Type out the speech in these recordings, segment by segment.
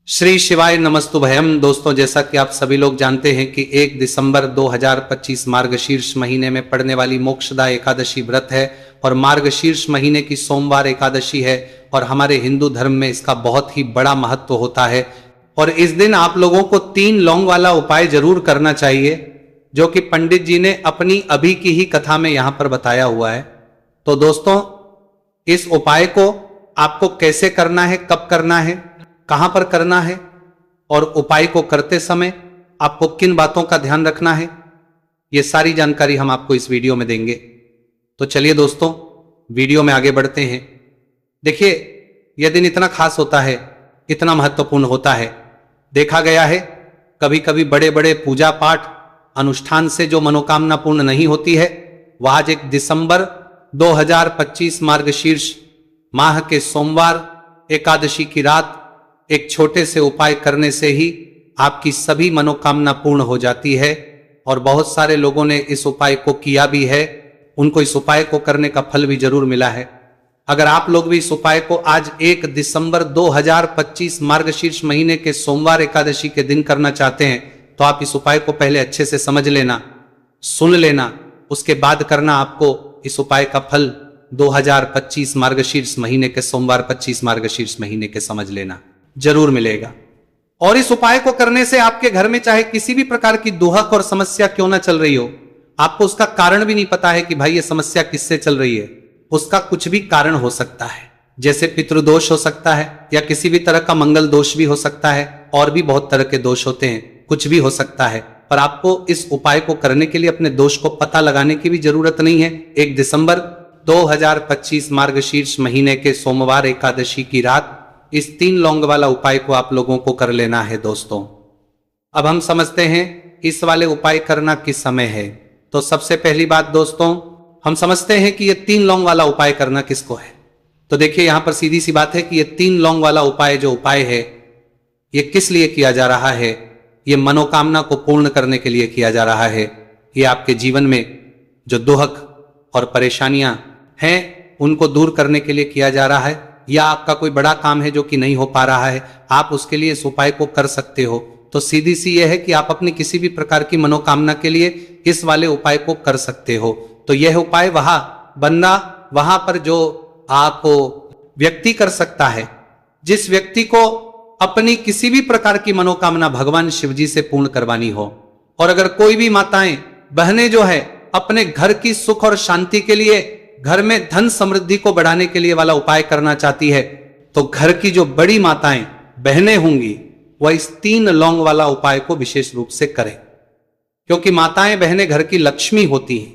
श्री शिवाय नमस्तुभयम। दोस्तों, जैसा कि आप सभी लोग जानते हैं कि 1 दिसंबर 2025 मार्गशीर्ष महीने में पड़ने वाली मोक्षदा एकादशी व्रत है और मार्गशीर्ष महीने की सोमवार एकादशी है और हमारे हिंदू धर्म में इसका बहुत ही बड़ा महत्व होता है। और इस दिन आप लोगों को 3 लौंग वाला उपाय जरूर करना चाहिए, जो कि पंडित जी ने अपनी अभी की ही कथा में यहां पर बताया हुआ है। तो दोस्तों, इस उपाय को आपको कैसे करना है, कब करना है, कहां पर करना है और उपाय को करते समय आपको किन बातों का ध्यान रखना है, यह सारी जानकारी हम आपको इस वीडियो में देंगे। तो चलिए दोस्तों, वीडियो में आगे बढ़ते हैं। देखिए, यह दिन इतना खास होता है, इतना महत्वपूर्ण होता है। देखा गया है कभी कभी बड़े बड़े पूजा पाठ अनुष्ठान से जो मनोकामना पूर्ण नहीं होती है, वह आज 1 दिसंबर 2025 मार्गशीर्ष माह के सोमवार एकादशी की रात एक छोटे से उपाय करने से ही आपकी सभी मनोकामना पूर्ण हो जाती है। और बहुत सारे लोगों ने इस उपाय को किया भी है, उनको इस उपाय को करने का फल भी जरूर मिला है। अगर आप लोग भी इस उपाय को आज 1 दिसंबर 2025 मार्गशीर्ष महीने के सोमवार एकादशी के दिन करना चाहते हैं, तो आप इस उपाय को पहले अच्छे से समझ लेना, सुन लेना, उसके बाद करना। आपको इस उपाय का फल 2025 मार्गशीर्ष महीने के सोमवार 25 मार्गशीर्ष महीने के समझ लेना जरूर मिलेगा। और इस उपाय को करने से आपके घर में चाहे किसी भी प्रकार की दुहक और समस्या क्यों ना चल रही हो, आपको उसका कारण भी नहीं पता है कि भाई ये समस्या किससे चल रही है, उसका कुछ भी कारण हो सकता है। जैसे पितृदोष हो सकता है या किसी भी तरह का मंगल दोष भी हो सकता है, और भी बहुत तरह के दोष होते हैं, कुछ भी हो सकता है। पर आपको इस उपाय को करने के लिए अपने दोष को पता लगाने की भी जरूरत नहीं है। 1 दिसंबर 2025 मार्गशीर्ष महीने के सोमवार एकादशी की रात इस 3 लौंग वाला उपाय को आप लोगों को कर लेना है। दोस्तों, अब हम समझते हैं इस वाले उपाय करना किस समय है। तो सबसे पहली बात दोस्तों, हम समझते हैं कि ये 3 लौंग वाला उपाय करना किसको है। तो देखिए, यहां पर सीधी सी बात है कि ये 3 लौंग वाला उपाय जो उपाय है, ये किस लिए किया जा रहा है। ये मनोकामना को पूर्ण करने के लिए किया जा रहा है। ये आपके जीवन में जो दुहक और परेशानियां हैं उनको दूर करने के लिए किया जा रहा है, या आपका कोई बड़ा काम है जो कि नहीं हो पा रहा है, आप उसके लिए इस उपाय को कर सकते हो। तो सीधी सी यह है कि आप अपनी किसी भी प्रकार की मनोकामना के लिए इस वाले उपाय को कर सकते हो। तो यह उपाय वहां पर जो आप व्यक्ति कर सकता है, जिस व्यक्ति को अपनी किसी भी प्रकार की मनोकामना भगवान शिव जी से पूर्ण करवानी हो। और अगर कोई भी माताएं बहनें जो है अपने घर की सुख और शांति के लिए, घर में धन समृद्धि को बढ़ाने के लिए वाला उपाय करना चाहती है, तो घर की जो बड़ी माताएं बहनें होंगी वह इस 3 लौंग वाला उपाय को विशेष रूप से करें। क्योंकि माताएं बहनें घर की लक्ष्मी होती हैं,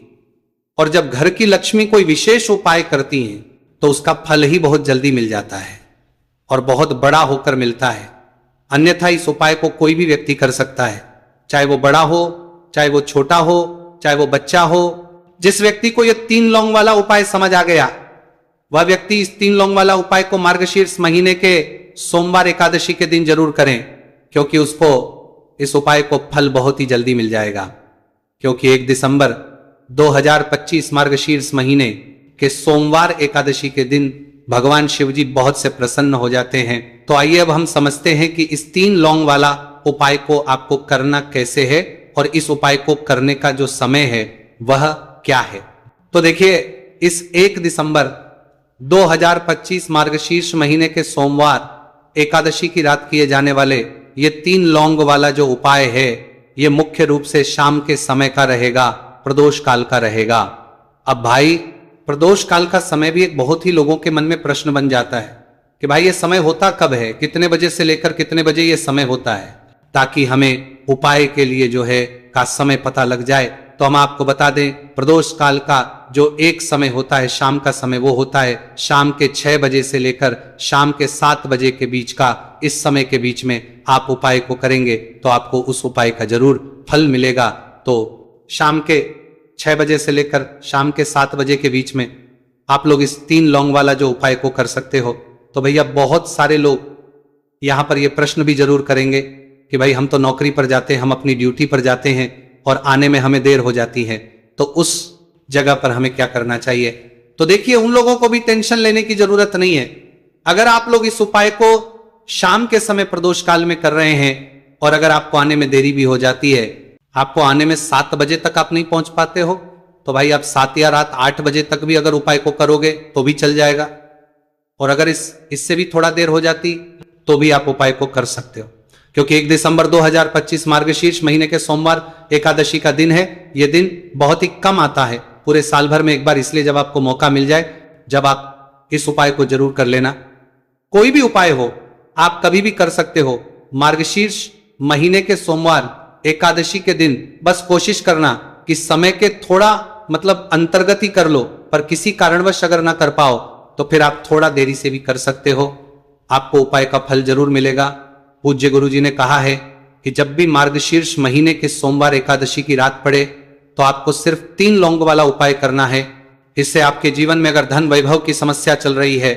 और जब घर की लक्ष्मी कोई विशेष उपाय करती हैं तो उसका फल ही बहुत जल्दी मिल जाता है और बहुत बड़ा होकर मिलता है। अन्यथा इस उपाय को कोई भी व्यक्ति कर सकता है, चाहे वो बड़ा हो, चाहे वो छोटा हो, चाहे वो बच्चा हो। जिस व्यक्ति को यह 3 लौंग वाला उपाय समझ आ गया, वह व्यक्ति इस 3 लौंग वाला उपाय को मार्गशीर्ष महीने के सोमवार एकादशी के दिन जरूर करें, क्योंकि उसको इस उपाय को फल बहुत ही जल्दी मिल जाएगा। क्योंकि 1 दिसंबर 2025 मार्गशीर्ष महीने के सोमवार एकादशी के दिन भगवान शिव जी बहुत से प्रसन्न हो जाते हैं। तो आइए अब हम समझते हैं कि इस 3 लौंग वाला उपाय को आपको करना कैसे है और इस उपाय को करने का जो समय है वह क्या है। तो देखिए, इस 1 दिसंबर 2025 मार्गशीर्ष महीने के सोमवार एकादशी की रात किए जाने वाले ये 3 लौंग वाला जो उपाय है, ये मुख्य रूप से शाम के समय का रहेगा, प्रदोष काल का रहेगा। अब भाई, प्रदोष काल का समय भी एक बहुत ही लोगों के मन में प्रश्न बन जाता है कि भाई ये समय होता कब है, कितने बजे से लेकर कितने बजे ये समय होता है, ताकि हमें उपाय के लिए जो है का समय पता लग जाए। तो हम आपको बता दें, प्रदोष काल का जो एक समय होता है, शाम का समय, वो होता है शाम के 6 बजे से लेकर शाम के 7 बजे के बीच का। इस समय के बीच में आप उपाय को करेंगे तो आपको उस उपाय का जरूर फल मिलेगा। तो शाम के 6 बजे से लेकर शाम के 7 बजे के बीच में आप लोग इस 3 लौंग वाला जो उपाय को कर सकते हो। तो भैया, बहुत सारे लोग यहां पर ये प्रश्न भी जरूर करेंगे कि भाई हम तो नौकरी पर जाते हैं, हम अपनी ड्यूटी पर जाते हैं और आने में हमें देर हो जाती है, तो उस जगह पर हमें क्या करना चाहिए। तो देखिए, उन लोगों को भी टेंशन लेने की जरूरत नहीं है। अगर आप लोग इस उपाय को शाम के समय प्रदोष काल में कर रहे हैं और अगर आपको आने में देरी भी हो जाती है, आपको आने में 7 बजे तक आप नहीं पहुंच पाते हो, तो भाई आप 7 या रात 8 बजे तक भी अगर उपाय को करोगे तो भी चल जाएगा। और अगर इससे भी थोड़ा देर हो जाती तो भी आप उपाय को कर सकते हो, क्योंकि 1 दिसंबर 2025 मार्गशीर्ष महीने के सोमवार एकादशी का दिन है। यह दिन बहुत ही कम आता है पूरे साल भर में एक बार, इसलिए जब आपको मौका मिल जाए, जब आप इस उपाय को जरूर कर लेना। कोई भी उपाय हो आप कभी भी कर सकते हो। मार्गशीर्ष महीने के सोमवार एकादशी के दिन बस कोशिश करना कि समय के थोड़ा अंतर्गत ही कर लो, पर किसी कारणवश अगर ना कर पाओ तो फिर आप थोड़ा देरी से भी कर सकते हो, आपको उपाय का फल जरूर मिलेगा। पूज्य गुरु जी ने कहा है कि जब भी मार्गशीर्ष महीने के सोमवार एकादशी की रात पड़े तो आपको सिर्फ 3 लौंग वाला उपाय करना है। इससे आपके जीवन में अगर धन वैभव की समस्या चल रही है,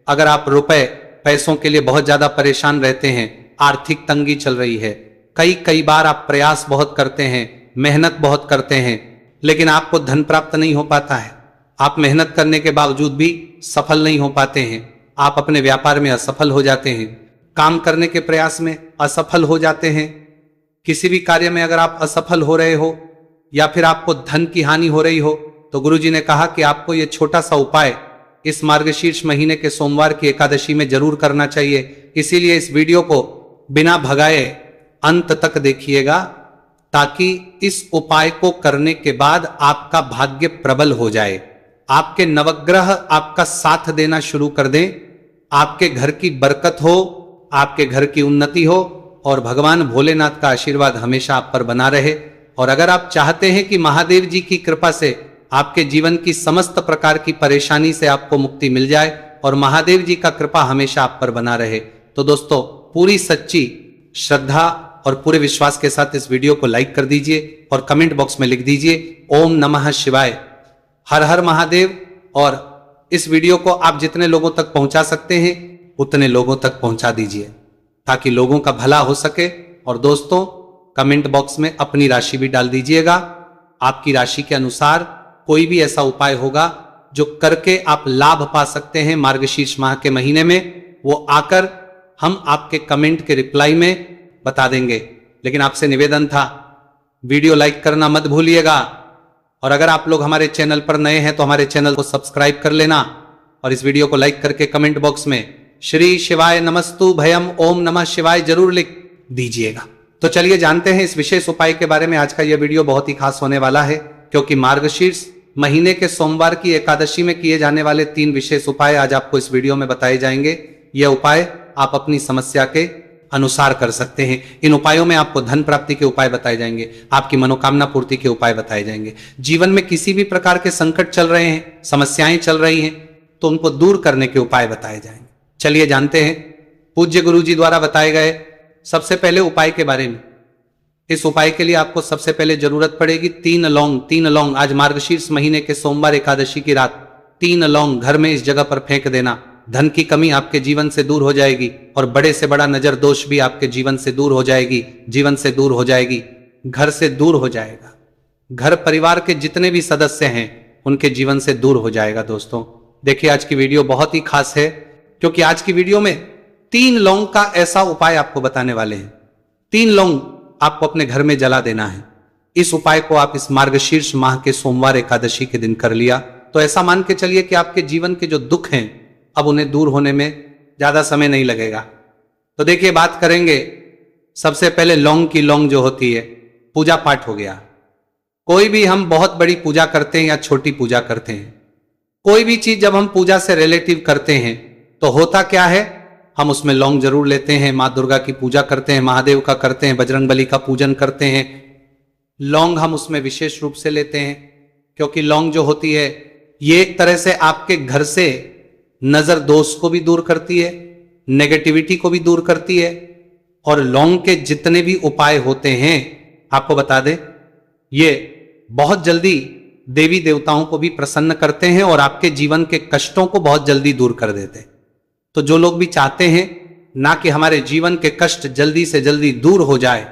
अगर आप रुपए पैसों के लिए बहुत ज्यादा परेशान रहते हैं, आर्थिक तंगी चल रही है, कई बार आप प्रयास बहुत करते हैं, मेहनत बहुत करते हैं, लेकिन आपको धन प्राप्त नहीं हो पाता है, आप मेहनत करने के बावजूद भी सफल नहीं हो पाते हैं, आप अपने व्यापार में असफल हो जाते हैं, काम करने के प्रयास में असफल हो जाते हैं, किसी भी कार्य में अगर आप असफल हो रहे हो या फिर आपको धन की हानि हो रही हो, तो गुरुजी ने कहा कि आपको यह छोटा सा उपाय इस मार्गशीर्ष महीने के सोमवार की एकादशी में जरूर करना चाहिए। इसीलिए इस वीडियो को बिना भगाए अंत तक देखिएगा, ताकि इस उपाय को करने के बाद आपका भाग्य प्रबल हो जाए, आपके नवग्रह आपका साथ देना शुरू कर दें, आपके घर की बरकत हो, आपके घर की उन्नति हो और भगवान भोलेनाथ का आशीर्वाद हमेशा आप पर बना रहे। और अगर आप चाहते हैं कि महादेव जी की कृपा से आपके जीवन की समस्त प्रकार की परेशानी से आपको मुक्ति मिल जाए और महादेव जी का कृपा हमेशा आप पर बना रहे, तो दोस्तों पूरी सच्ची श्रद्धा और पूरे विश्वास के साथ इस वीडियो को लाइक कर दीजिए और कमेंट बॉक्स में लिख दीजिए ओम नमः शिवाय, हर हर महादेव। और इस वीडियो को आप जितने लोगों तक पहुंचा सकते हैं उतने लोगों तक पहुंचा दीजिए, ताकि लोगों का भला हो सके। और दोस्तों कमेंट बॉक्स में अपनी राशि भी डाल दीजिएगा, आपकी राशि के अनुसार कोई भी ऐसा उपाय होगा जो करके आप लाभ पा सकते हैं मार्गशीर्ष माह के महीने में, वो आकर हम आपके कमेंट के रिप्लाई में बता देंगे। लेकिन आपसे निवेदन था, वीडियो लाइक करना मत भूलिएगा, और अगर आप लोग हमारे चैनल पर नए हैं तो हमारे चैनल को सब्सक्राइब कर लेना और इस वीडियो को लाइक करके कमेंट बॉक्स में श्री शिवाय नमस्तु भयम ओम नमः शिवाय जरूर लिख दीजिएगा। तो चलिए जानते हैं इस विशेष उपाय के बारे में। आज का यह वीडियो बहुत ही खास होने वाला है, क्योंकि मार्गशीर्ष महीने के सोमवार की एकादशी में किए जाने वाले 3 विशेष उपाय आज आपको इस वीडियो में बताए जाएंगे। यह उपाय आप अपनी समस्या के अनुसार कर सकते हैं। इन उपायों में आपको धन प्राप्ति के उपाय बताए जाएंगे, आपकी मनोकामना पूर्ति के उपाय बताए जाएंगे। जीवन में किसी भी प्रकार के संकट चल रहे हैं, समस्याएं चल रही हैं, तो उनको दूर करने के उपाय बताए जाएंगे। चलिए जानते हैं पूज्य गुरु जी द्वारा बताए गए सबसे पहले उपाय के बारे में। इस उपाय के लिए आपको सबसे पहले जरूरत पड़ेगी 3 लौंग। 3 लौंग आज मार्गशीर्ष महीने के सोमवार एकादशी की रात 3 लौंग घर में इस जगह पर फेंक देना। धन की कमी आपके जीवन से दूर हो जाएगी और बड़े से बड़ा नजर दोष भी आपके जीवन से दूर हो जाएगी, जीवन से दूर हो जाएगी, घर से दूर हो जाएगा, घर परिवार के जितने भी सदस्य हैं उनके जीवन से दूर हो जाएगा। दोस्तों देखिए आज की वीडियो बहुत ही खास है, क्योंकि आज की वीडियो में 3 लौंग का ऐसा उपाय आपको बताने वाले हैं। 3 लौंग आपको अपने घर में जला देना है। इस उपाय को आप इस मार्गशीर्ष माह के सोमवार एकादशी के दिन कर लिया तो ऐसा मान के चलिए कि आपके जीवन के जो दुख हैं अब उन्हें दूर होने में ज्यादा समय नहीं लगेगा। तो देखिए बात करेंगे सबसे पहले लौंग की। लौंग जो होती है पूजा पाठ हो गया, कोई भी हम बहुत बड़ी पूजा करते हैं या छोटी पूजा करते हैं, कोई भी चीज जब हम पूजा से रिलेटिव करते हैं तो होता क्या है, हम उसमें लौंग जरूर लेते हैं। माँ दुर्गा की पूजा करते हैं, महादेव का करते हैं, बजरंगबली का पूजन करते हैं, लौंग हम उसमें विशेष रूप से लेते हैं, क्योंकि लौंग जो होती है ये एक तरह से आपके घर से नजर दोष को भी दूर करती है, नेगेटिविटी को भी दूर करती है। और लौंग के जितने भी उपाय होते हैं आपको बता दें, ये बहुत जल्दी देवी देवताओं को भी प्रसन्न करते हैं और आपके जीवन के कष्टों को बहुत जल्दी दूर कर देते हैं। तो जो लोग भी चाहते हैं ना कि हमारे जीवन के कष्ट जल्दी से जल्दी दूर हो जाए,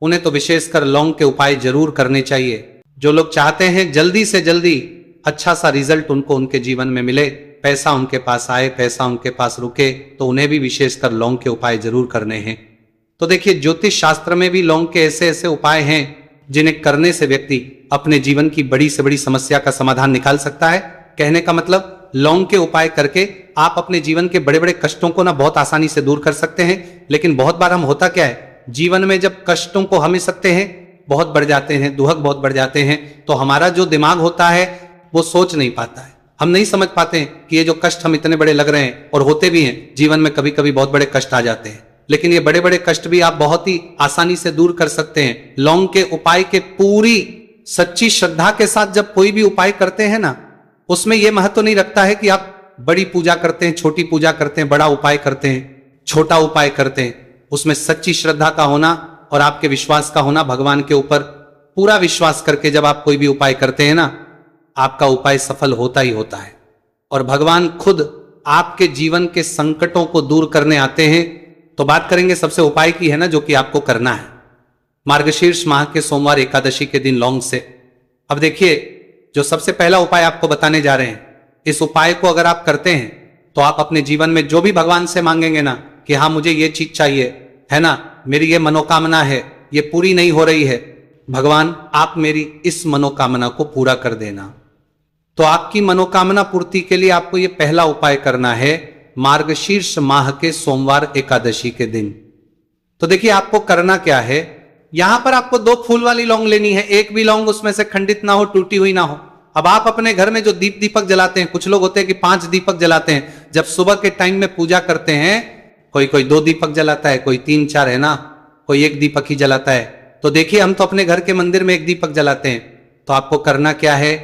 उन्हें तो विशेषकर लौंग के उपाय जरूर करने चाहिए। जो लोग चाहते हैं जल्दी से जल्दी अच्छा सा रिजल्ट उनको उनके जीवन में मिले, पैसा उनके पास आए, पैसा उनके पास रुके, तो उन्हें भी विशेषकर लौंग के उपाय जरूर करने हैं। तो देखिए, ज्योतिष शास्त्र में भी लौंग के ऐसे ऐसे उपाय हैं जिन्हें करने से व्यक्ति अपने जीवन की बड़ी से बड़ी समस्या का समाधान निकाल सकता है। कहने का मतलब, लौंग के उपाय करके आप अपने जीवन के बड़े बड़े कष्टों को ना बहुत आसानी से दूर कर सकते हैं। लेकिन बहुत बार हम होता क्या है, जीवन में जब कष्टों को हम सकते हैं बहुत बढ़ जाते हैं, दुहक बहुत बढ़ जाते हैं, तो हमारा जो दिमाग होता है वो सोच नहीं पाता है। हम नहीं समझ पाते हैं कि ये जो कष्ट हम इतने बड़े लग रहे हैं, और होते भी हैं, जीवन में कभी कभी बहुत बड़े कष्ट आ जाते हैं, लेकिन ये बड़े बड़े कष्ट भी आप बहुत ही आसानी से दूर कर सकते हैं लौंग के उपाय के पूरी सच्ची श्रद्धा के साथ। जब कोई भी उपाय करते हैं ना, उसमें यह महत्व नहीं रखता है कि आप बड़ी पूजा करते हैं, छोटी पूजा करते हैं, बड़ा उपाय करते हैं, छोटा उपाय करते हैं। उसमें सच्ची श्रद्धा का होना और आपके विश्वास का होना, भगवान के ऊपर पूरा विश्वास करके जब आप कोई भी उपाय करते हैं ना, आपका उपाय सफल होता ही होता है। और भगवान खुद आपके जीवन के संकटों को दूर करने आते हैं। तो बात करेंगे सबसे उपाय की है ना, जो कि आपको करना है मार्गशीर्ष माह के सोमवार एकादशी के दिन लौंग से। अब देखिए, जो सबसे पहला उपाय आपको बताने जा रहे हैं, इस उपाय को अगर आप करते हैं तो आप अपने जीवन में जो भी भगवान से मांगेंगे ना कि हाँ मुझे ये चीज चाहिए है ना, मेरी ये मनोकामना है, ये पूरी नहीं हो रही है, भगवान आप मेरी इस मनोकामना को पूरा कर देना। तो आपकी मनोकामना पूर्ति के लिए आपको ये पहला उपाय करना है मार्गशीर्ष माह के सोमवार एकादशी के दिन। तो देखिए, आपको करना क्या है, यहां पर आपको 2 फूल वाली लौंग लेनी है। एक भी लौंग उसमें से खंडित ना हो, टूटी हुई ना हो। अब आप अपने घर में जो दीपक जलाते हैं, कुछ लोग होते हैं कि 5 दीपक जलाते हैं। जब सुबह के टाइम में पूजा करते हैं, कोई 2 दीपक जलाता है, कोई 3-4 है ना, कोई 1 दीपक ही जलाता है। तो देखिए, हम तो अपने घर के मंदिर में 1 दीपक जलाते हैं। तो आपको करना क्या है,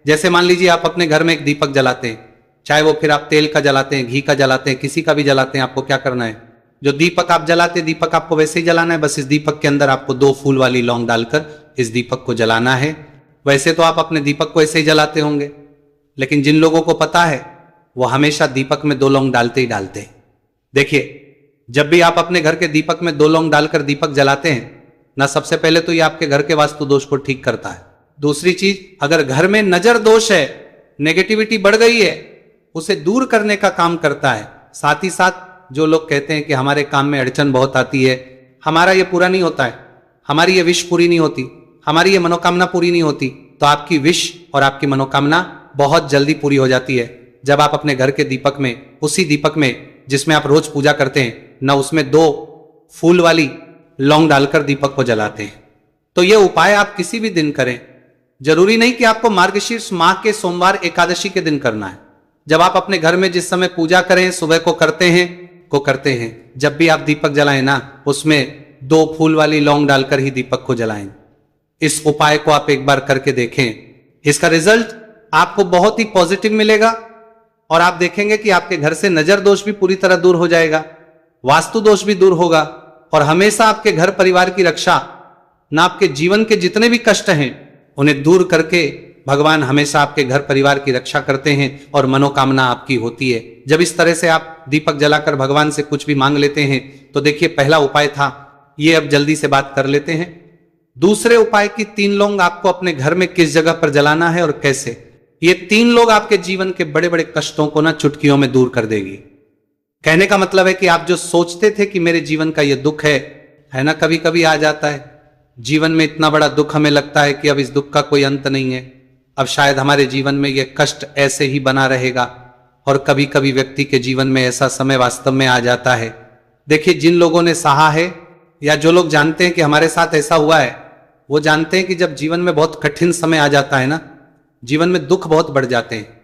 जैसे मान लीजिए आप अपने घर में 1 दीपक जलाते हैं, चाहे वो फिर आप तेल का जलाते हैं, घी का जलाते हैं, किसी का भी जलाते हैं, आपको क्या करना है, जो दीपक आप जलाते हैं, दीपक आपको वैसे ही जलाना है। बस इस दीपक के अंदर आपको 2 फूल वाली लौंग डालकर इस दीपक को जलाना है। वैसे तो आप अपने दीपक को ऐसे ही जलाते होंगे, लेकिन जिन लोगों को पता है वो हमेशा दीपक में 2 लौंग डालते ही डालते हैं। देखिए, जब भी आप अपने घर के दीपक में 2 लौंग डालकर दीपक जलाते हैं ना, सबसे पहले तो ये आपके घर के वास्तु दोष को ठीक करता है। दूसरी चीज, अगर घर में नजर दोष है, नेगेटिविटी बढ़ गई है, उसे दूर करने का काम करता है। साथ ही साथ जो लोग कहते हैं कि हमारे काम में अड़चन बहुत आती है, हमारा ये पूरा नहीं होता है, हमारी ये विश पूरी नहीं होती, हमारी ये मनोकामना पूरी नहीं होती, तो आपकी विश और आपकी मनोकामना बहुत जल्दी पूरी हो जाती है जब आप अपने घर के दीपक में, उसी दीपक में जिसमें आप रोज पूजा करते हैं ना, उसमें 2 फूल वाली लौंग डालकर दीपक को जलाते हैं। तो ये उपाय आप किसी भी दिन करें, जरूरी नहीं कि आपको मार्गशीर्ष माह के सोमवार एकादशी के दिन करना है। जब आप अपने घर में जिस समय पूजा करें, सुबह को करते हैं, जब भी आप दीपक जलाएं ना, उसमें 2 फूल वाली लौंग डालकर ही दीपक को जलाएं। इस उपाय को आप एक बार करके देखें, इसका रिजल्ट आपको बहुत ही पॉजिटिव मिलेगा और आप देखेंगे कि आपके घर से नजर दोष भी पूरी तरह दूर हो जाएगा, वास्तु दोष भी दूर होगा, और हमेशा आपके घर परिवार की रक्षा ना, आपके जीवन के जितने भी कष्ट हैं उन्हें दूर करके भगवान हमेशा आपके घर परिवार की रक्षा करते हैं और मनोकामना आपकी होती है। जब इस तरह से आप दीपक जलाकर भगवान से कुछ भी मांग लेते हैं, तो देखिए, पहला उपाय था ये। अब जल्दी से बात कर लेते हैं दूसरे उपाय की। 3 लौंग आपको अपने घर में किस जगह पर जलाना है और कैसे। ये 3 लोग आपके जीवन के बड़े बड़े कष्टों को ना चुटकियों में दूर कर देगी। कहने का मतलब है कि आप जो सोचते थे कि मेरे जीवन का ये दुख है ना, कभी कभी आ जाता है जीवन में इतना बड़ा दुख, हमें लगता है कि अब इस दुख का कोई अंत नहीं है, अब शायद हमारे जीवन में यह कष्ट ऐसे ही बना रहेगा। और कभी कभी व्यक्ति के जीवन में ऐसा समय वास्तव में आ जाता है। देखिए, जिन लोगों ने सहा है या जो लोग जानते हैं कि हमारे साथ ऐसा हुआ है, वो जानते हैं कि जब जीवन में बहुत कठिन समय आ जाता है ना, जीवन में दुख बहुत बढ़ जाते हैं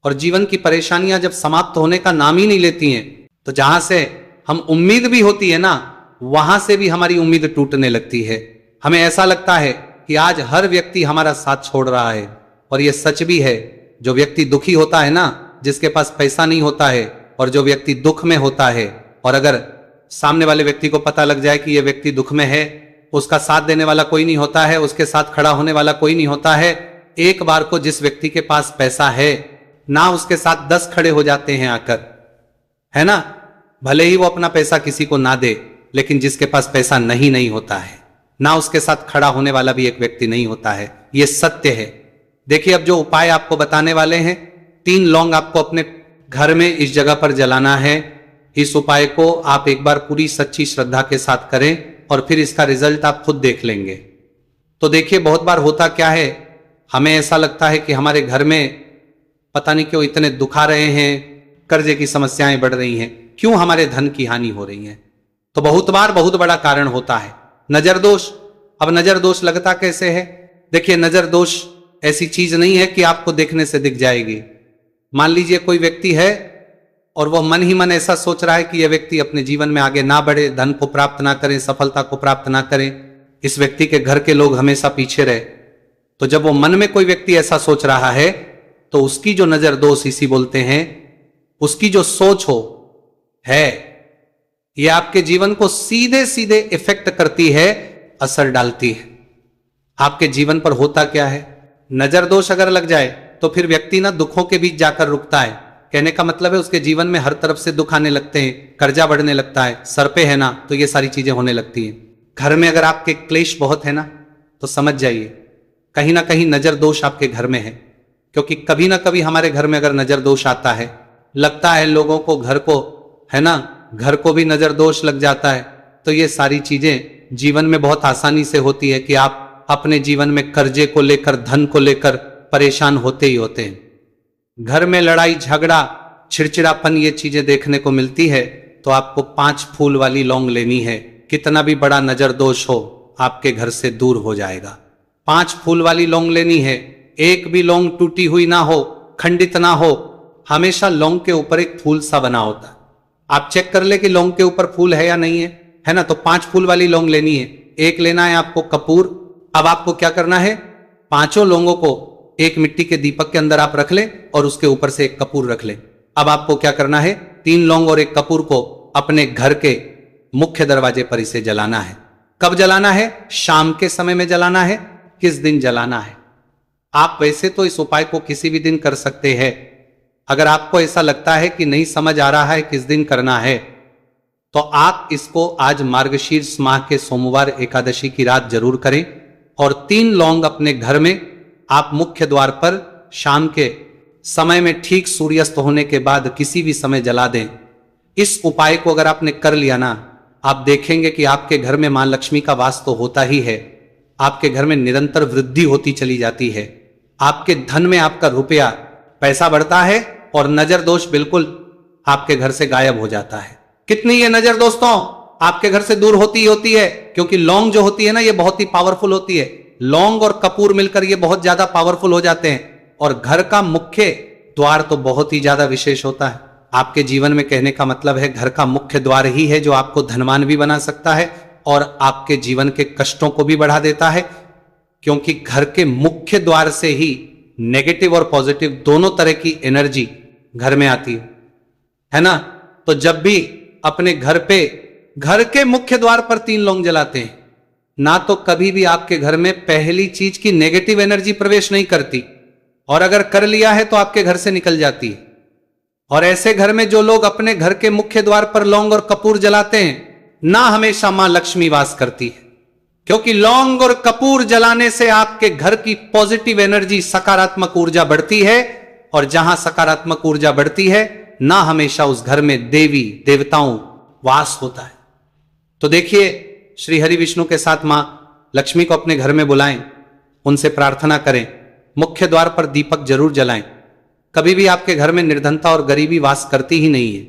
और जीवन की परेशानियां जब समाप्त होने का नाम ही नहीं लेती हैं, तो जहां से हम उम्मीद भी होती है ना, वहां से भी हमारी उम्मीद टूटने लगती है। हमें ऐसा लगता है कि आज हर व्यक्ति हमारा साथ छोड़ रहा है, और यह सच भी है। जो व्यक्ति दुखी होता है ना, जिसके पास पैसा नहीं होता है, और जो व्यक्ति दुख में होता है, और अगर सामने वाले व्यक्ति को पता लग जाए कि यह व्यक्ति दुख में है, उसका साथ देने वाला कोई नहीं होता है, उसके साथ खड़ा होने वाला कोई नहीं होता है। एक बार को जिस व्यक्ति के पास पैसा है ना, उसके साथ 10 खड़े हो जाते हैं आकर, है ना। भले ही वो अपना पैसा किसी को ना दे, लेकिन जिसके पास पैसा नहीं होता है ना, उसके साथ खड़ा होने वाला भी एक व्यक्ति नहीं होता है। ये सत्य है। देखिए, अब जो उपाय आपको बताने वाले हैं, 3 लौंग आपको अपने घर में इस जगह पर जलाना है। इस उपाय को आप एक बार पूरी सच्ची श्रद्धा के साथ करें और फिर इसका रिजल्ट आप खुद देख लेंगे। तो देखिए, बहुत बार होता क्या है, हमें ऐसा लगता है कि हमारे घर में पता नहीं क्यों इतने दुख आ रहे हैं, कर्जे की समस्याएं बढ़ रही हैं, क्यों हमारे धन की हानि हो रही है। तो बहुत बार बहुत बड़ा कारण होता है नजर दोष। अब नजर दोष लगता कैसे है? देखिए, नजर दोष ऐसी चीज नहीं है कि आपको देखने से दिख जाएगी। मान लीजिए कोई व्यक्ति है और वह मन ही मन ऐसा सोच रहा है कि यह व्यक्ति अपने जीवन में आगे ना बढ़े, धन को प्राप्त ना करे, सफलता को प्राप्त ना करे, इस व्यक्ति के घर के लोग हमेशा पीछे रहे। तो जब वो मन में कोई व्यक्ति ऐसा सोच रहा है तो उसकी जो नजर दोष इसी बोलते हैं, उसकी जो सोच हो है, यह आपके जीवन को सीधे सीधे इफेक्ट करती है, असर डालती है। आपके जीवन पर होता क्या है, नजर दोष अगर लग जाए तो फिर व्यक्ति ना दुखों के बीच जाकर रुकता है। कहने का मतलब है उसके जीवन में हर तरफ से दुख आने लगते हैं, कर्जा बढ़ने लगता है, सर पे है ना, तो ये सारी चीजें होने लगती हैं। घर में अगर आपके क्लेश बहुत है ना, तो समझ जाइए कहीं ना कहीं नजर दोष आपके घर में है। क्योंकि कभी ना कभी हमारे घर में अगर नजर दोष आता है, लगता है लोगों को, घर को, है ना, घर को भी नजर दोष लग जाता है। तो ये सारी चीजें जीवन में बहुत आसानी से होती है कि आप अपने जीवन में कर्जे को लेकर, धन को लेकर परेशान होते ही होते हैं। घर में लड़ाई झगड़ा, चिड़चिड़ापन, ये चीजें देखने को मिलती है। तो आपको 5 फूल वाली लौंग लेनी है। कितना भी बड़ा नजर दोष हो आपके घर से दूर हो जाएगा। 5 फूल वाली लौंग लेनी है। एक भी लौंग टूटी हुई ना हो, खंडित ना हो, हमेशा लौंग के ऊपर एक फूल सा बना होता है। आप चेक कर ले कि लौंग के ऊपर फूल है या नहीं है ना। तो 5 फूल वाली लौंग लेनी है। एक लेना है आपको कपूर। अब आपको क्या करना है, 5 लौंगों को एक मिट्टी के दीपक के अंदर आप रख ले और उसके ऊपर से एक कपूर रख ले। अब आपको क्या करना है, 3 लौंग और एक कपूर को अपने घर के मुख्य दरवाजे पर इसे जलाना है। कब जलाना है? शाम के समय में जलाना है। किस दिन जलाना है? आप वैसे तो इस उपाय को किसी भी दिन कर सकते हैं। अगर आपको ऐसा लगता है कि नहीं समझ आ रहा है किस दिन करना है, तो आप इसको आज मार्गशीर्ष माह के सोमवार एकादशी की रात जरूर करें और 3 लौंग अपने घर में आप मुख्य द्वार पर शाम के समय में ठीक सूर्यास्त होने के बाद किसी भी समय जला दें। इस उपाय को अगर आपने कर लिया ना, आप देखेंगे कि आपके घर में मां लक्ष्मी का वास तो होता ही है, आपके घर में निरंतर वृद्धि होती चली जाती है, आपके धन में आपका रुपया पैसा बढ़ता है और नजर दोष बिल्कुल आपके घर से गायब हो जाता है। कितनी ये नजर दोस्तों आपके घर से दूर होती ही होती है, क्योंकि लौंग जो होती है ना, ये बहुत ही पावरफुल होती है। लौंग और कपूर मिलकर ये बहुत ज्यादा पावरफुल हो जाते हैं और घर का मुख्य द्वार तो बहुत ही ज्यादा विशेष होता है आपके जीवन में। कहने का मतलब है घर का मुख्य द्वार ही है जो आपको धनवान भी बना सकता है और आपके जीवन के कष्टों को भी बढ़ा देता है, क्योंकि घर के मुख्य द्वार से ही नेगेटिव और पॉजिटिव दोनों तरह की एनर्जी घर में आती है ना। तो जब भी अपने घर पे, घर के मुख्य द्वार पर 3 लौंग जलाते हैं ना, तो कभी भी आपके घर में पहली चीज की नेगेटिव एनर्जी प्रवेश नहीं करती, और अगर कर लिया है तो आपके घर से निकल जाती है। और ऐसे घर में जो लोग अपने घर के मुख्य द्वार पर लौंग और कपूर जलाते हैं ना, हमेशा मां लक्ष्मी वास करती है, क्योंकि लौंग और कपूर जलाने से आपके घर की पॉजिटिव एनर्जी, सकारात्मक ऊर्जा बढ़ती है, और जहां सकारात्मक ऊर्जा बढ़ती है ना, हमेशा उस घर में देवी देवताओं वास होता है। तो देखिए, श्री हरि विष्णु के साथ मां लक्ष्मी को अपने घर में बुलाएं, उनसे प्रार्थना करें, मुख्य द्वार पर दीपक जरूर जलाएं। कभी भी आपके घर में निर्धनता और गरीबी वास करती ही नहीं है।